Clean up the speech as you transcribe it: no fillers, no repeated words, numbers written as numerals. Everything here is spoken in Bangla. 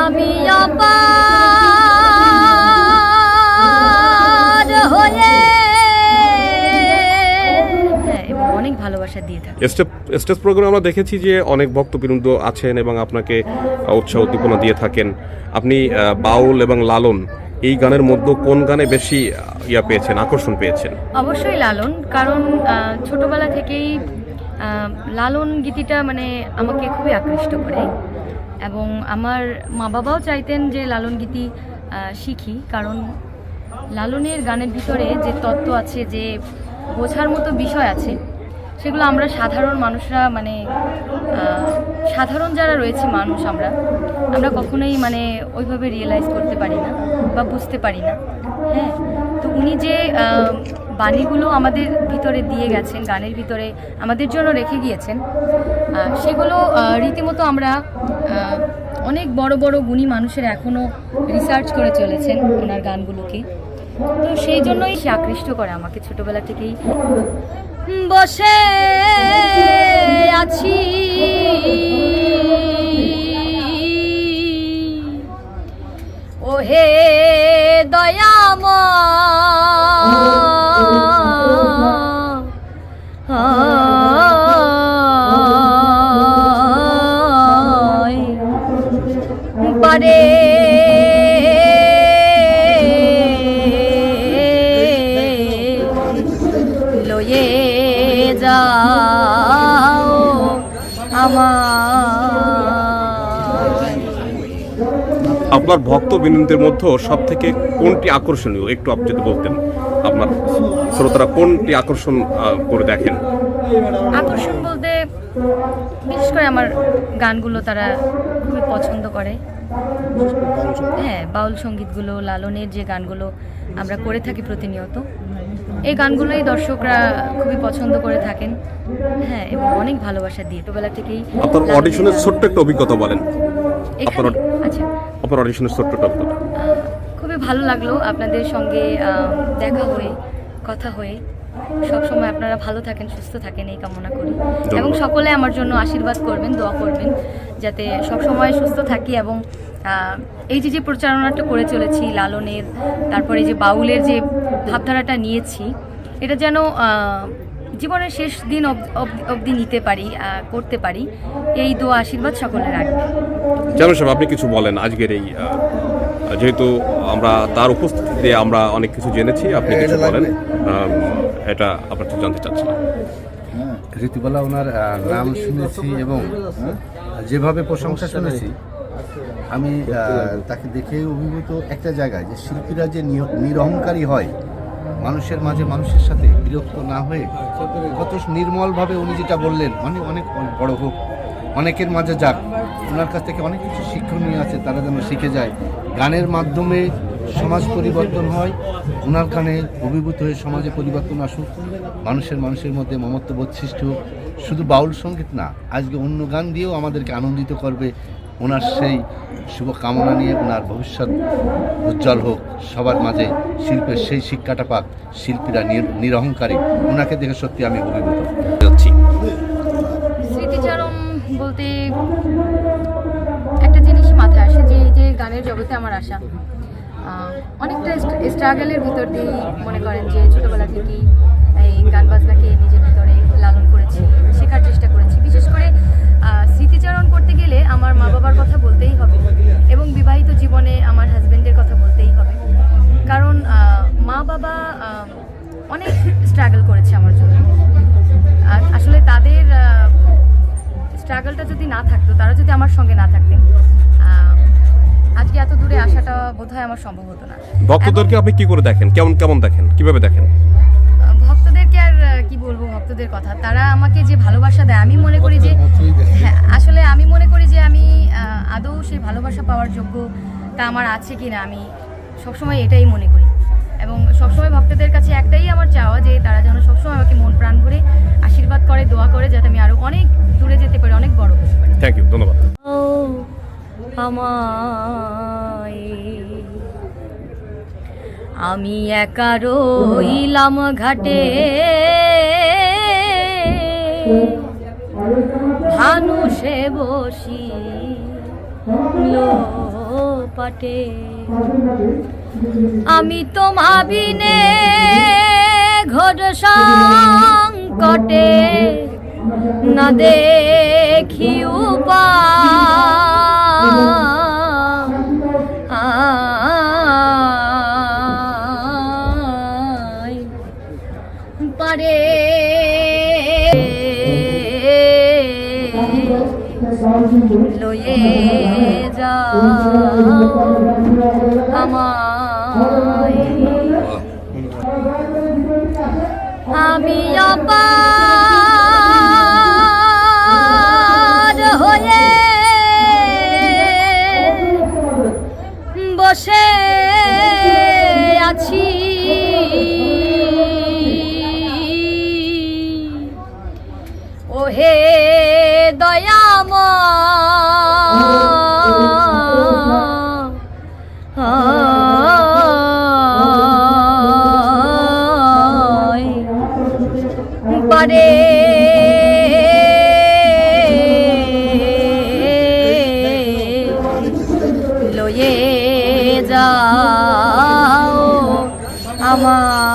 আমি অপার হয়ে এবং অনেক ভালোবাসা দিয়ে থাকি। স্টেজ প্রোগ্রামে আমরা দেখেছি যে অনেক ভক্তবৃন্দ আছেন এবং আপনাকে উৎসাহ উদ্দীপনা দিয়ে থাকেন। আপনি বাউল এবং লালন এই গানের মধ্যে কোন গানে বেশি পেয়েছেন, আকর্ষণ পেয়েছেন? অবশ্যই লালন, কারণ ছোটবেলা থেকেই লালন গীতিটা মানে আমাকে খুবই আকৃষ্ট করে এবং আমার মা বাবাও চাইতেন যে লালন গীতি শিখি, কারণ লালনের গানের ভিতরে যে তত্ত্ব আছে, যে বোঝার মতো বিষয় আছে, সেগুলো আমরা সাধারণ মানুষরা মানে সাধারণ যারা রয়েছে মানুষ আমরা কখনোই মানে ওইভাবে রিয়েলাইজ করতে পারি না বা বুঝতে পারি না। হ্যাঁ, তো উনি যে বাণীগুলো আমাদের ভিতরে দিয়ে গেছেন, গানের ভিতরে আমাদের জন্য রেখে গিয়েছেন, সেগুলো রীতিমতো আমরা অনেক বড় বড় গুণী মানুষের এখনও রিসার্চ করে চলেছেন ওনার গানগুলোকে। তো সেই জন্যই সে আকৃষ্ট করে আমাকে ছোটবেলা থেকেই। বসে আছি ওহে দয়াময় বারে লয়ে যাও আপনার ভক্তবৃন্দের মধ্যে সব থেকে কোনটি আকর্ষণীয়, একটু আপনি যদি বলতেন, আপনার শ্রোতারা কোনটি আকর্ষণ করে দেখেন? আকর্ষণ বলতে বিশেষ করে আমার গানগুলো তারা খুবই পছন্দ করে। হ্যাঁ, বাউল সঙ্গীতগুলো, লালনের যে গানগুলো আমরা করে থাকি প্রতিনিয়ত, এই গানগুলোই দর্শকরা খুবই পছন্দ করে থাকেন। হ্যাঁ, এবং অনেক ভালোবাসা দিয়ে ছোটবেলা থেকেই। আপনার অডিশনের ছোট্ট একটা অভিজ্ঞতা বলেন। আচ্ছা, আপনার অডিশনের ছোট্ট একটা অভিজ্ঞতা। খুবই ভালো লাগলো আপনাদের সঙ্গে দেখা হয়ে, কথা হয়ে। সবসময় আপনারা ভালো থাকেন, সুস্থ থাকেন এই কামনা করি, এবং সকলে আমার জন্য আশীর্বাদ করবেন, দোয়া করবেন যাতে সবসময় সুস্থ থাকি। এবং এই যে প্রচারণাটা করে চলেছি লালনের, তারপরে যে বাউলের যে ভাবধারাটা নিয়েছি, এটা যেন জীবনের শেষ দিন অবধি নিতে পারি, করতে পারি, এই দোয়া আশীর্বাদ সকলে রাখবে। জানো সাহেব, আপনি কিছু বলেন আজকের এই, যেহেতু আমরা তার উপস্থিতিতে আমরা অনেক কিছু জেনেছি, আপনি কিছু বলেন, এটা আপনার জানতে চাচ্ছিলাম। ঋতুবালা ওনার নাম শুনেছি এবং যেভাবে প্রশংসা শুনেছি, আমি তাকে দেখে অভিভূত একটা জায়গায়, যে শিল্পীরা যে নিরহংকারী হয়, মানুষের মাঝে মানুষের সাথে বিরক্ত না হয়ে কত নির্মলভাবে উনি যেটা বললেন, অনেক বড় হোক, অনেকের মাঝে যাক, ওনার কাছ থেকে অনেক কিছু শিক্ষণীয় আছে, তারা যেন শিখে যায়। গানের মাধ্যমে সমাজ পরিবর্তন হয়, ওনার গানে অভিভূত হয়ে সমাজে পরিবর্তন আসুক, মানুষের মধ্যে মমত্ববোধ সৃষ্টি হোক। শুধু বাউল সঙ্গীত না, আজকে অন্য গান দিয়েও আমাদেরকে আনন্দিত করবে। ওনার সেই শুভ কামনা নিয়ে ওনার ভবিষ্যৎ উজ্জ্বল হোক, সবার মাঝে শিল্পের সেই শিক্ষাটা পাক, শিল্পীরা নিরহংকারী। ওনাকে দেখে সত্যি আমি অভিভূত হচ্ছি। স্মৃতিচারণ বলতে একটা জিনিসই মাথায় আসে, যে এই যে গানের জগতে আমার আসা অনেকটা স্ট্রাগলের ভিতর দিয়েই, মনে করেন যে ছোটোবেলা থেকেই এই গান বাজনাকে নিজের ভিতরে লালন করেছি, শেখার চেষ্টা করেছি। বিশেষ করে স্মৃতিচারণ করতে গেলে আমার মা বাবার কথা বলতেই হবে, এবং বিবাহিত জীবনে আমার হাজব্যান্ডের কথা বলতেই হবে, কারণ মা বাবা অনেক স্ট্রাগল করেছে আমার জন্য। আসলে তাদের স্ট্রাগলটা যদি না থাকতো, তারা যদি আমার সঙ্গে না থাকতেন, আজকে এত দূরে আসাটা বোধহয় আমার সম্ভব হতো না। ভক্তদেরকে আপনি কি করে দেখেন, কেমন দেখেন, কিভাবে দেখেন? ভক্তদেরকে আর কি বলবো, ভক্তদের কথা, তারা আমাকে যে ভালোবাসা দেয়, আমি মনে করি যে, হ্যাঁ, আসলে আমি মনে করি যে আমি আদৌ সেই ভালোবাসা পাওয়ার যোগ্য তা আমার আছে কি না, আমি সবসময় এটাই মনে করি। এবং সবসময় ভক্তদের কাছে একটাই আমার চাওয়া, যে তারা যেন সবসময় আমাকে মন প্রাণ ভরে আশীর্বাদ করে, দোয়া করে, যাতে আমি আরো অনেক দূরে যেতে পারি, অনেক বড় হতে পারি। থ্যাংক ইউ, ধন্যবাদ। আমি একা রইলাম ঘাটে, ভানুষে বসি লো পাটে আমি তো ভাবিনে ঘোর সংকটে না দেখি উপায় পারে লয়ে যাও আমায় আমি অপার হয়ে বসে আছি ওহে দয়াময় পারে লয়ে যাও আমার